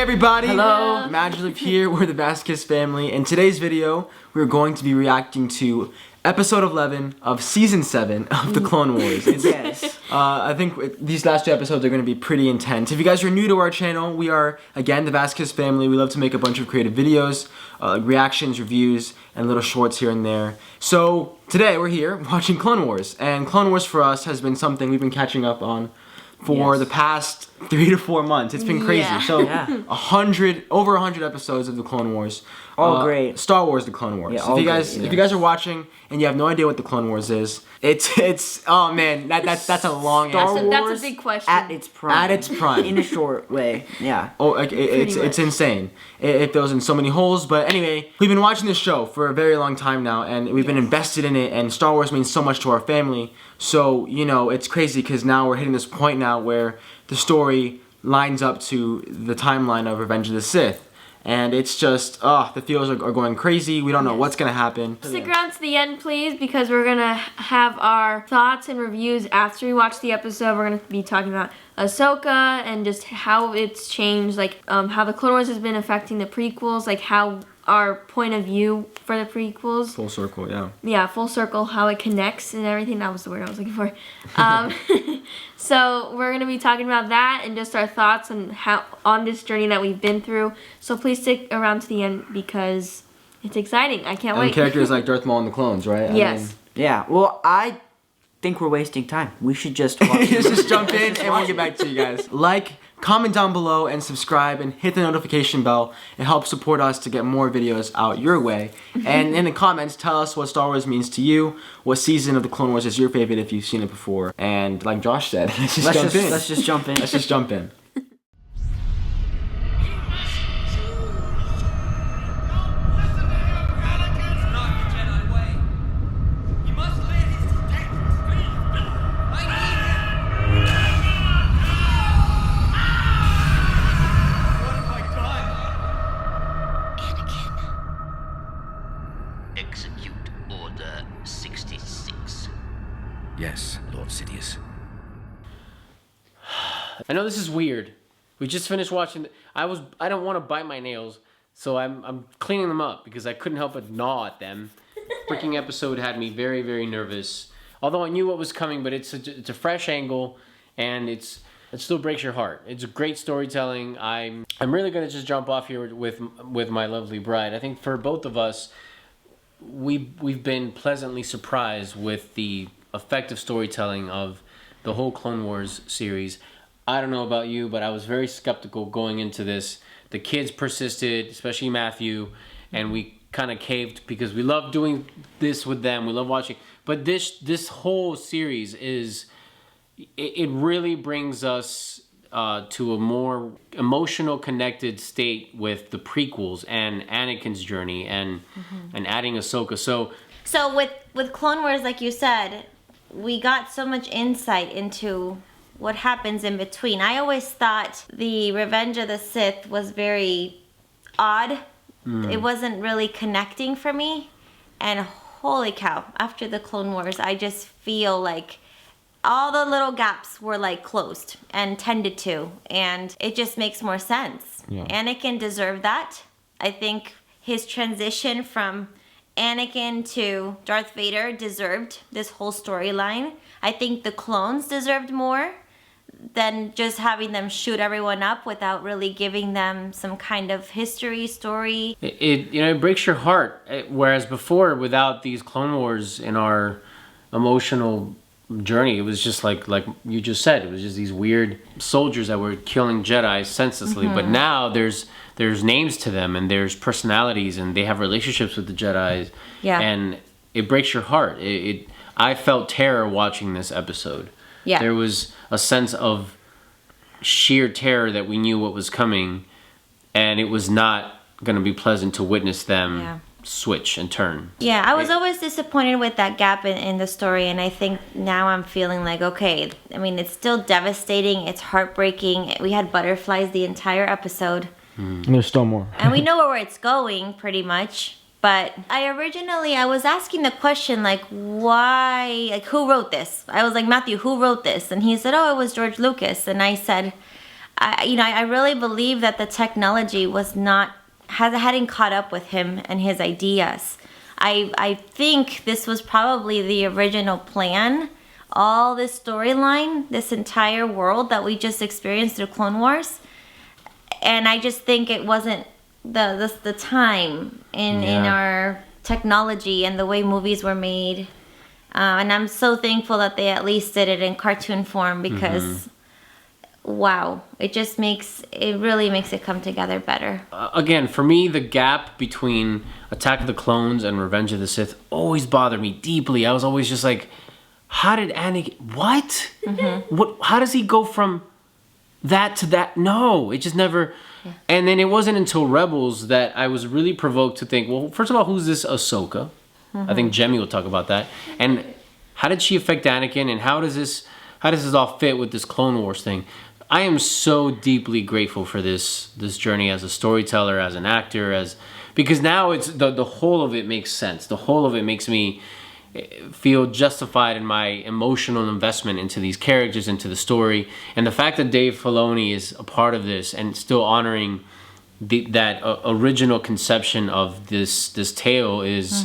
Hey everybody! Hello! MaJeliv here, we're the Vasquez family. In today's video, we're going to be reacting to episode 11 of season 7 of the Clone Wars. Yes. I think these last 2 episodes are going to be pretty intense. If you guys are new to our channel, we are, again, the Vasquez family. We love to make a bunch of creative videos, reactions, reviews, and little shorts here and there. So, today we're here watching Clone Wars. And Clone Wars for us has been something we've been catching up on for the past 3 to 4 months. It's been crazy. Yeah. So, Yeah. over 100 episodes of the Clone Wars. All great. Star Wars: The Clone Wars. Yeah, So if you guys are watching and you have no idea what the Clone Wars is, it's oh man, that's a long Star answer. Wars That's a big question. at its prime. At its prime. In a short way. Yeah. Oh, it's insane. It fills in so many holes. But anyway, we've been watching this show for a very long time now, and we've been invested in it. And Star Wars means so much to our family. So you know, it's crazy because now we're hitting this point now where the story lines up to the timeline of Revenge of the Sith. And it's just, the feels are going crazy. We don't know what's going to happen. Stick around to the end, please, because we're going to have our thoughts and reviews after we watch the episode. We're going to be talking about Ahsoka and just how it's changed, like how the Clone Wars has been affecting the prequels, like how our point of view for the prequels. Full circle, yeah. Yeah, full circle, how it connects and everything. That was the word I was looking for. So we're going to be talking about that and just our thoughts on this journey that we've been through. So please stick around to the end because it's exciting. I can't wait. And characters like Darth Maul and the clones, right? Yes. Yeah. Well, I think we're wasting time. We should just watch Let's just jump in and we'll get back to you guys. Like, comment down below and subscribe and hit the notification bell. It helps support us to get more videos out your way. And in the comments, tell us what Star Wars means to you. What season of the Clone Wars is your favorite if you've seen it before. And like Josh said, let's just jump in. Let's just jump in. Let's just jump in. Execute Order 66. Yes, Lord Sidious. I know this is weird. We just finished watching. I don't want to bite my nails, so I'm cleaning them up because I couldn't help but gnaw at them. Freaking episode had me very, very nervous. Although I knew what was coming, but it's a fresh angle, and it still breaks your heart. It's great storytelling. I'm really gonna just jump off here with my lovely bride. I think for both of us, we've been pleasantly surprised with the effective storytelling of the whole Clone Wars series. I don't know about you, but I was very skeptical going into this. The kids persisted, especially Matthew, and we kind of caved because we love doing this with them. We love watching. But this whole series it really brings us to a more emotional connected state with the prequels and Anakin's journey and adding Ahsoka. So with Clone Wars, like you said, we got so much insight into what happens in between. I always thought the Revenge of the Sith was very odd. It wasn't really connecting for me. And holy cow, after the Clone Wars, I just feel like all the little gaps were like closed and tended to, and it just makes more sense. Yeah. Anakin deserved that. I think his transition from Anakin to Darth Vader deserved this whole storyline. I think the clones deserved more than just having them shoot everyone up without really giving them some kind of history story. It breaks your heart. Whereas before, without these Clone Wars in our emotional journey, it was just like you just said, it was just these weird soldiers that were killing Jedi senselessly. But now there's names to them, and there's personalities, and they have relationships with the Jedi. Yeah. And it breaks your heart. I felt terror watching this episode. Yeah. There was a sense of sheer terror that we knew what was coming, and it was not going to be pleasant to witness them switch and turn. Yeah, I was always disappointed with that gap in the story, and I think now I'm feeling like, okay, I mean, it's still devastating, it's heartbreaking. We had butterflies the entire episode. And there's still more. And we know where it's going, pretty much. But I was asking the question, like, why, like, who wrote this? I was like, Matthew, who wrote this? And he said, oh, it was George Lucas. And I said, I really believe that the technology hadn't caught up with him and his ideas. I think this was probably the original plan. All this storyline, this entire world that we just experienced through Clone Wars, and I just think it wasn't the time in our technology and the way movies were made, and I'm so thankful that they at least did it in cartoon form because wow, it really makes it come together better. Again, for me, the gap between Attack of the Clones and Revenge of the Sith always bothered me deeply. I was always just like, how did Anakin... What? What? How does he go from that to that? No, it just never... Yeah. And then it wasn't until Rebels that I was really provoked to think, well, first of all, who's this Ahsoka? I think Jemmy will talk about that. And how did she affect Anakin? And how does this all fit with this Clone Wars thing? I am so deeply grateful for this journey as a storyteller, as an actor, because now it's the whole of it makes sense. The whole of it makes me feel justified in my emotional investment into these characters, into the story, and the fact that Dave Filoni is a part of this and still honoring that original conception of this tale is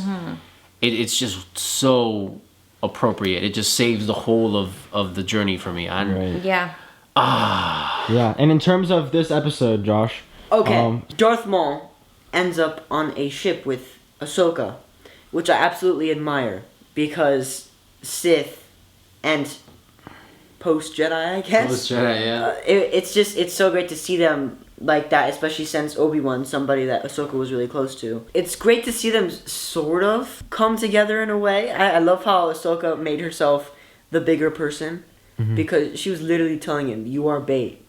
it's just so appropriate. It just saves the whole of the journey for me. Yeah. Yeah, and in terms of this episode, Josh. Okay, Darth Maul ends up on a ship with Ahsoka, which I absolutely admire because Sith and post-Jedi, I guess. Post-Jedi, yeah. It's so great to see them like that, especially since Obi-Wan, somebody that Ahsoka was really close to. It's great to see them sort of come together in a way. I love how Ahsoka made herself the bigger person. Because she was literally telling him, "You are bait.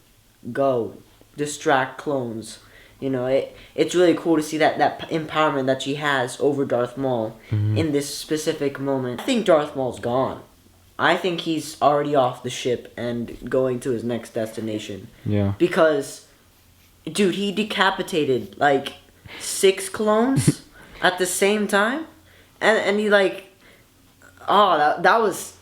Go, distract clones." You know, it's really cool to see that empowerment that she has over Darth Maul in this specific moment. I think Darth Maul's gone. I think he's already off the ship and going to his next destination. Yeah. Because, dude, he decapitated like 6 clones at the same time, and he that was.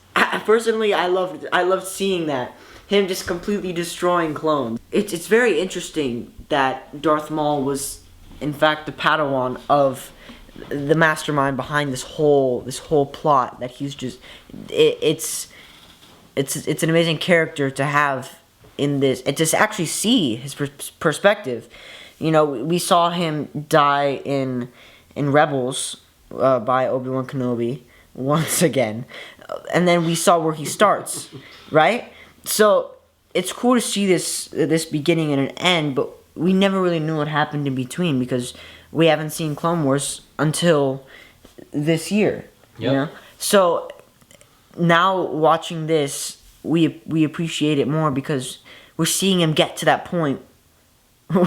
Personally, I loved seeing that. Him just completely destroying clones. It's very interesting that Darth Maul was, in fact, the Padawan of the mastermind behind this whole plot. That he's just it's an amazing character to have in this, and to actually see his perspective. You know, we saw him die in Rebels by Obi-Wan Kenobi once again. And then we saw where he starts, right? So it's cool to see this beginning and an end, but we never really knew what happened in between because we haven't seen Clone Wars until this year. Yep. You know? So now watching this, we appreciate it more because we're seeing him get to that point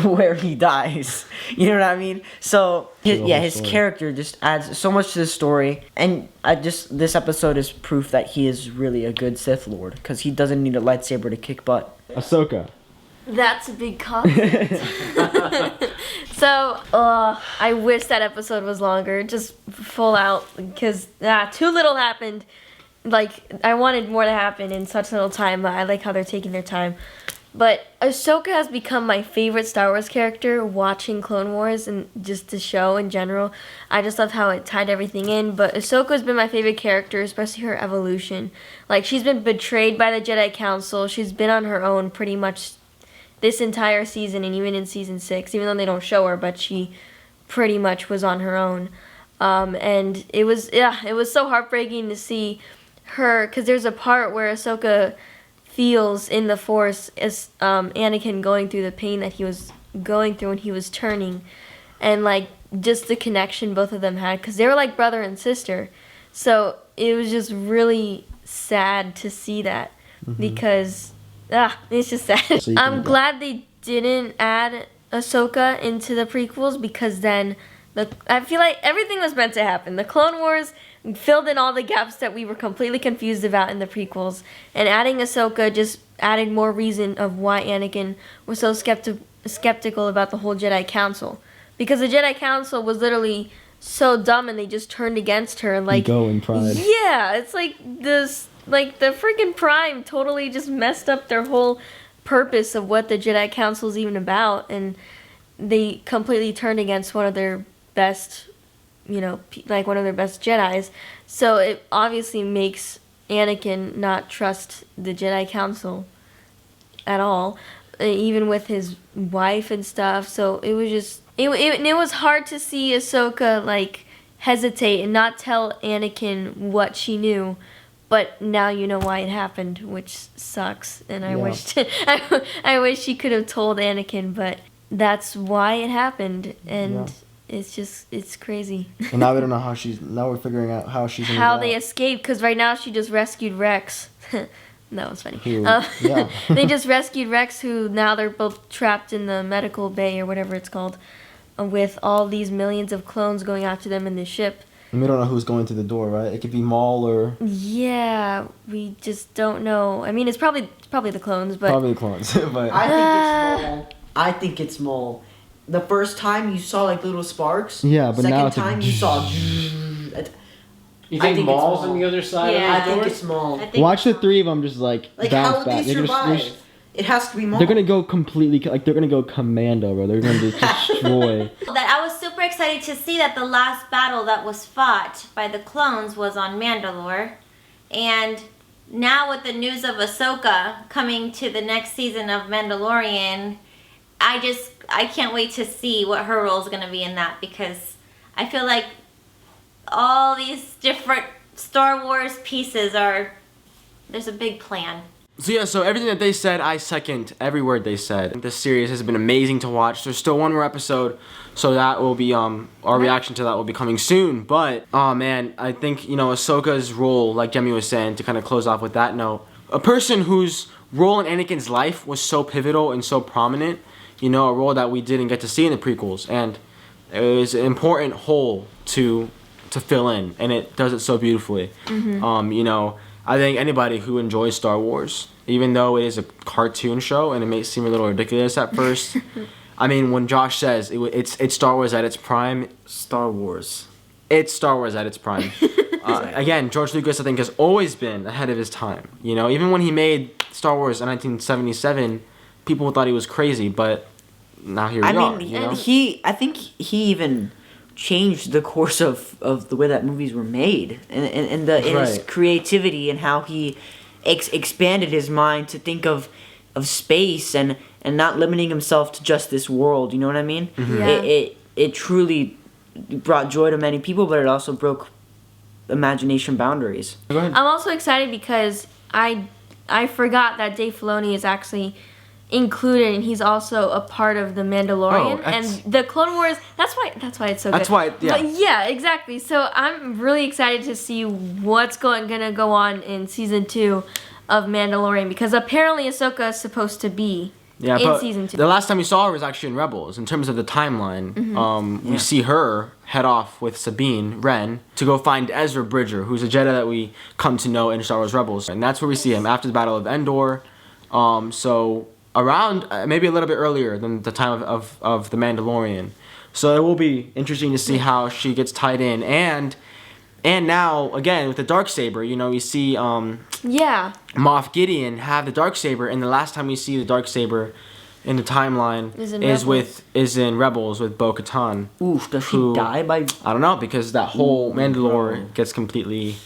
where he dies. You know what I mean? So his character just adds so much to the story, and this episode is proof that he is really a good Sith Lord because he doesn't need a lightsaber to kick butt. Ahsoka. That's a big compliment. So, I wish that episode was longer, just full out, because too little happened. Like, I wanted more to happen in such little time, but I like how they're taking their time. But Ahsoka has become my favorite Star Wars character watching Clone Wars and just the show in general. I just love how it tied everything in. But Ahsoka's been my favorite character, especially her evolution. Like, she's been betrayed by the Jedi Council. She's been on her own pretty much this entire season and even in Season 6, even though they don't show her, but she pretty much was on her own. And it was so heartbreaking to see her, because there's a part where Ahsoka feels in the Force as Anakin going through the pain that he was going through when he was turning, and like just the connection both of them had, because they were like brother and sister. So it was just really sad to see that, because it's just sad. So I'm glad they didn't add Ahsoka into the prequels, because then I feel like everything was meant to happen. The Clone Wars filled in all the gaps that we were completely confused about in the prequels, and adding Ahsoka just added more reason of why Anakin was so skeptical about the whole Jedi Council, because the Jedi Council was literally so dumb and they just turned against her, and like ego and pride. Yeah, it's like this, like the freaking Prime totally just messed up their whole purpose of what the Jedi Council is even about, and they completely turned against one of their best, like one of their best Jedis. So it obviously makes Anakin not trust the Jedi Council at all, even with his wife and stuff. So it was just it was hard to see Ahsoka like hesitate and not tell Anakin what she knew. But now you know why it happened, which sucks. And I I wish she could have told Anakin, but that's why it happened. And it's crazy. And now we don't know how now we're figuring out how she's gonna how they escaped, because right now she just rescued Rex. That was funny. They just rescued Rex, who now they're both trapped in the medical bay or whatever it's called, with all these millions of clones going after them in the ship. And we don't know who's going through the door, right? It could be Maul or... Yeah, we just don't know. I mean, it's probably the clones, but... Probably the clones, but... I think it's Maul. The first time you saw like little sparks. Yeah, but now it's second time you saw... You think Maul's on the other side Yeah. of the door? I think it's Maul. Watch the three of them just Like, bounce how would back. they survive? It has to be Maul. They're gonna go completely, they're gonna go commando, bro. They're gonna just destroy. That I was super excited to see that the last battle that was fought by the clones was on Mandalore. And now with the news of Ahsoka coming to the next season of Mandalorian, I can't wait to see what her role is going to be in that, because I feel like all these different Star Wars pieces there's a big plan. So everything that they said, I second every word they said. This series has been amazing to watch. There's still one more episode, so that will be our reaction to that will be coming soon. But oh man, I think Ahsoka's role, like Jemmy was saying, to kind of close off with that note, a person whose role in Anakin's life was so pivotal and so prominent, a role that we didn't get to see in the prequels, and it was an important hole to fill in, and it does it so beautifully. I think anybody who enjoys Star Wars, even though it is a cartoon show and it may seem a little ridiculous at first, I mean, when Josh says it's Star Wars at its prime, Star Wars. It's Star Wars at its prime. Again, George Lucas, I think, has always been ahead of his time. Even when he made Star Wars in 1977, people thought he was crazy, but now here we are. I think he even changed the course of the way that movies were made, and his creativity, and how he expanded his mind to think of space and not limiting himself to just this world. You know what I mean? Mm-hmm. Yeah. It truly brought joy to many people, but it also broke imagination boundaries. Go ahead. I'm also excited because I forgot that Dave Filoni is actually included, and he's also a part of the Mandalorian and the Clone Wars. That's why it's so good. That's why, yeah. But yeah, exactly. So I'm really excited to see what's gonna go on in season 2 of Mandalorian, because apparently Ahsoka is supposed to be in season 2. The last time we saw her was actually in Rebels. In terms of the timeline, we see her head off with Sabine Wren to go find Ezra Bridger, who's a Jedi that we come to know in Star Wars Rebels, and that's where we see him after the Battle of Endor. So around maybe a little bit earlier than the time of the Mandalorian. So it will be interesting to see how she gets tied in, and now again with the Darksaber, you see Moff Gideon have the Darksaber, and the last time we see the Darksaber in the timeline is in Rebels with Bo-Katan. Oof, does she die by? I don't know, because that whole Mandalore gets completely.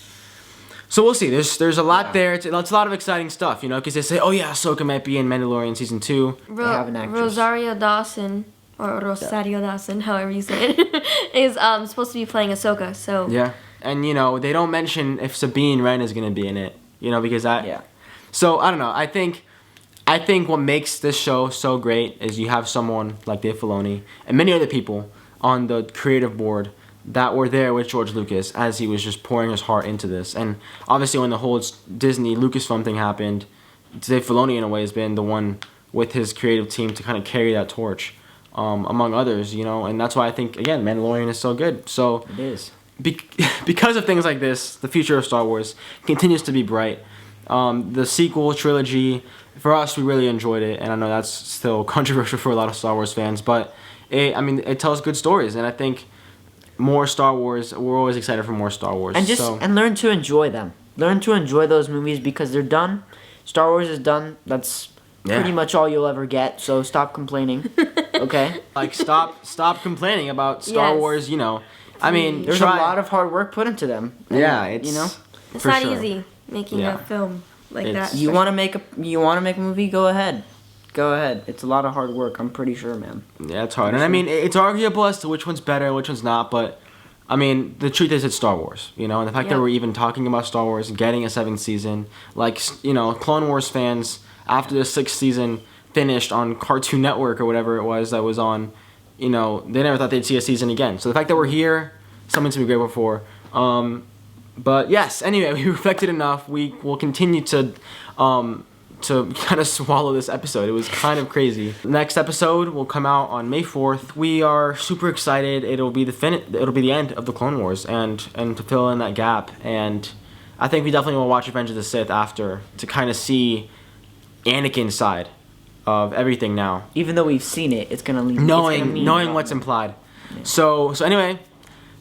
So we'll see. There's a lot there. It's a lot of exciting stuff, because they say, oh yeah, Ahsoka might be in Mandalorian season 2. They have an actress. Rosario Dawson, or Rosario Dawson, however you say it, is supposed to be playing Ahsoka. So yeah, and they don't mention if Sabine Wren is gonna be in it, because that. Yeah. So I don't know. I think what makes this show so great is you have someone like Dave Filoni and many other people on the creative board that were there with George Lucas as he was just pouring his heart into this. And obviously when the whole Disney Lucasfilm thing happened, Dave Filoni in a way has been the one with his creative team to kind of carry that torch, among others, and that's why I think, again, Mandalorian is so good. So it is. Because of things like this, the future of Star Wars continues to be bright. The sequel trilogy, for us, we really enjoyed it, and I know that's still controversial for a lot of Star Wars fans, but it tells good stories, and I think more Star Wars, we're always excited for more Star Wars. And learn to enjoy them. Learn to enjoy those movies because they're done. Star Wars is done. That's Yeah. pretty much all you'll ever get. So stop complaining. Okay. Like stop complaining about Star Yes. Wars. You know, I mean, There's try- a lot of hard work put into them. And, Yeah, it's you know. It's for not sure. easy making Yeah. a film like It's- that. You want to make a movie? Go ahead. Go ahead. It's a lot of hard work. I'm pretty sure, man. Yeah, it's hard, and I mean, it's arguable as to which one's better and which one's not. But I mean, the truth is, it's Star Wars. You know, and the fact that Yep. we're even talking about Star Wars and getting a 7th season, like you know, Clone Wars fans after the 6th season finished on Cartoon Network or whatever it was that was on, you know, they never thought they'd see a season again. So the fact that we're here, something to be grateful for. But yes, anyway, we reflected enough. We will continue to kind of swallow this episode. It was kind of crazy. The next episode will come out on May 4th. We are super excited. It'll be the end of the Clone Wars and to fill in that gap. And I think we definitely will watch Revenge of the Sith after to kind of see Anakin's side of everything now. Even though we've seen it, it's gonna leave. Knowing what's implied. So anyway,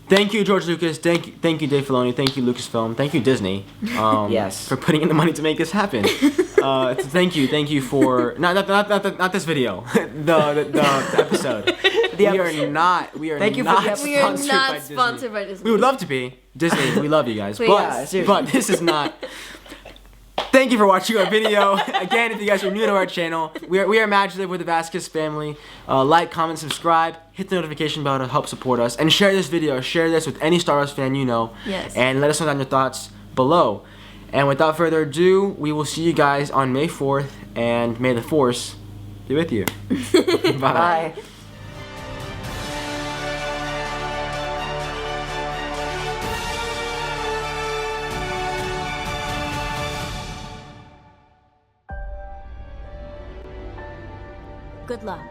thank you, George Lucas. Thank you, Dave Filoni. Thank you, Lucasfilm. Thank you, Disney. Yes. For putting in the money to make this happen. Thank you for not this video, the episode. We are not Thank you for the episode. We are sponsored not by Disney. sponsored by Disney. We would love to be Disney. We love you guys, Please. but Yeah, seriously. this is not. Thank you for watching our video. Again, if you guys are new to our channel, we are MaJeliv with the Vasquez family. Like, comment, subscribe, hit the notification bell to help support us, and share this video. Share this with any Star Wars fan you know. Yes. And let us know down your thoughts below. And without further ado, we will see you guys on May 4th, and may the Force be with you. Bye. Bye. Good luck.